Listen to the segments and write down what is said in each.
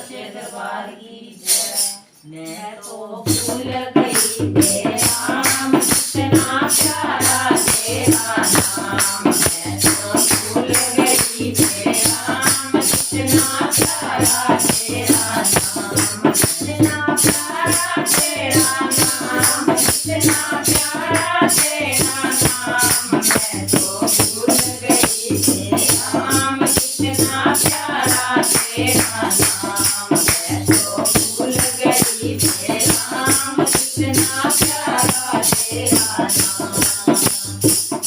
सच्चे दरबार की जय। मैं तो भूल गई तेरा नाम, कितना प्यारा तेरा नाम। मैं तो भूल गई तेरा नाम, कितना प्यारा तेरा नाम। कितना प्यारा तेरा नाम, कितना प्यारा तेरा नाम। मैं तो भूल गई तेरा नाम, कितना प्यारा तेरा नाम। मैं तो भूल गई तेरा नाम, कितना प्यारा तेरा नाम।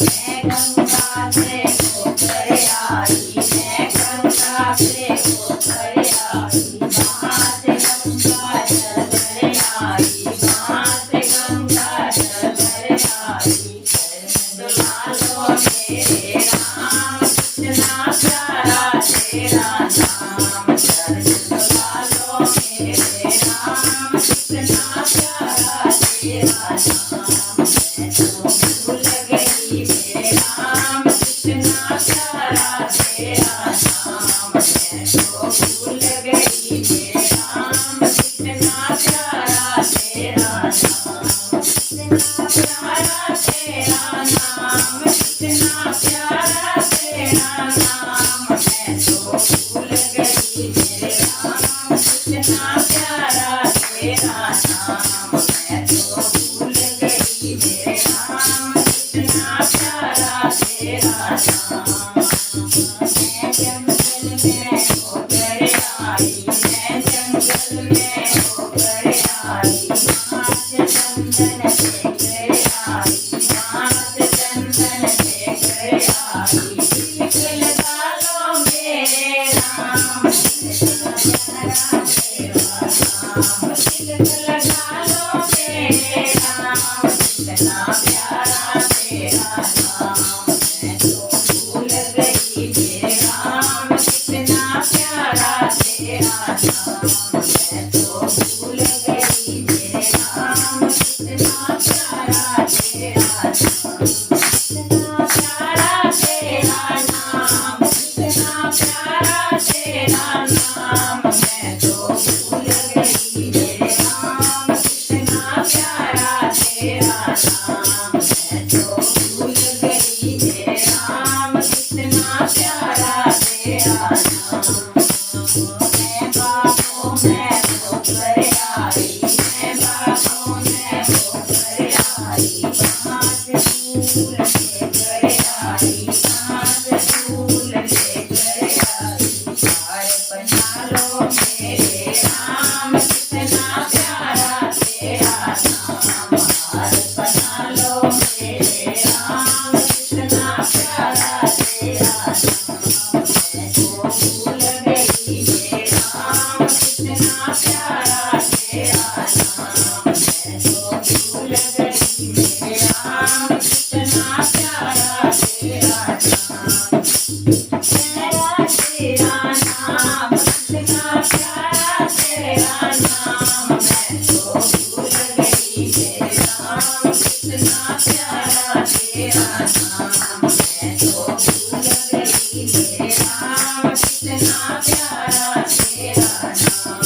मैं गंगा से होकर आई, मैं गंगा से होकर आई, वहाँ से गंगा जल आई, वहाँ से गंगा जल आई। डुला लो मेरे राम, कितना प्यारा तेरा नाम। डुला लो मेरे राम, कितना प्यारा तेरा नाम। मैं तो भूल गई मेरे राम, कितना प्यारा तेरा नाम। मैं तो भूल गई मेरे राम, कितना प्यारा तेरा नाम। कितना प्यारा तेरा नाम, कितना प्यारा तेरा नाम। मैं तो भूल गई मेरे राम, कितना प्यारा तेरा नाम। मैं तो भूल गई मेरे राम, कितना प्यारा तेरा नाम। मैं जंगल में होकर आई, मैं जंगल में होकर आई, वहाँ से चंदन लेकर आई, वहाँ से चंदन लेकर आई। टिक लगा लो मेरे राम, कितना प्यारा तेरा नाम। टिक लगा लो मेरे राम, कितना प्यारा तेरा नाम। मैं तो भूल गई मेरे राम, कितना प्यारा तेरा नाम। मैं तो भूल गई मेरे राम, कितना प्यारा तेरा नाम। कितना प्यारा तेरा नाम, कितना प्यारा तेरा नाम। मैं तो भूल गई मेरे राम, कितना प्यारा तेरा नाम। मैं तो भूल गई मेरे राम, कितना प्यारा तेरा नाम। मैं बागों में होकर आई, मैं बागों में होकर आई, वहाँ से फूल लेकर आई, वहाँ से फूल लेकर आई। हार बना लो मेरे राम, कितना प्यारा तेरा नाम। हार बना लो मेरे राम, कितना प्यारा तेरा नाम। मैं तो भूल गई मेरे राम, कितना प्यारा तेरा नाम। मैं तो भूल गई मेरे राम, कितना प्यारा तेरा नाम। प्यारा तेरा नाम, कितना प्यारा तेरा नाम। मैं तो भूल गई मेरे राम, कितना प्यारा तेरा नाम। मैं तो भूल गई मेरे राम, कितना प्यारा तेरा नाम।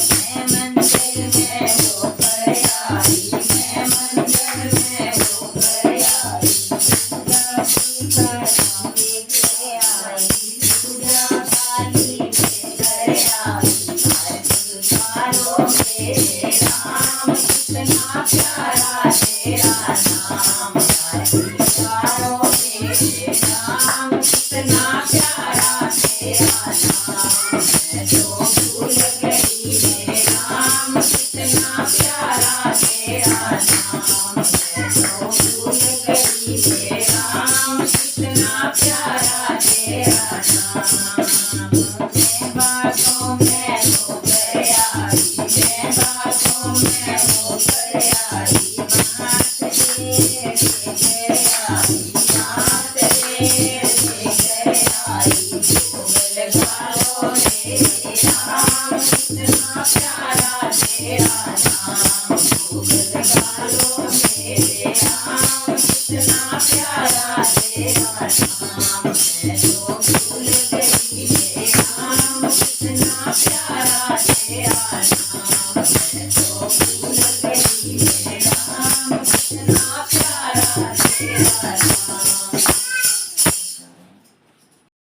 मैं मंदिर में होकर आई, मैं मंदिर में होकर आई, पूजा का काम लेके आई, पूजा थाली लेकर आई। आरती उतारो मेरे राम, कितना प्यारा तेरा नाम। आरती उतारो मेरे राम, कितना प्यारा तेरा नाम। मैं तो भूल गई मेरे राम, कितना प्यारा तेरा नाम। मैं तो भूल गई मेरे राम, कितना प्यारा तेरा नाम। मैं बागों में होकर आई, मैं बागों में होकर आई, वहाँ से बेर लेकर आई, वहाँ से बेर लेकर आई। भोग लगा लो मेरे कृष्णा प्यारा तेरा नाम मैं तो भूल गई मेरा राम कृष्णा प्यारा तेरा नाम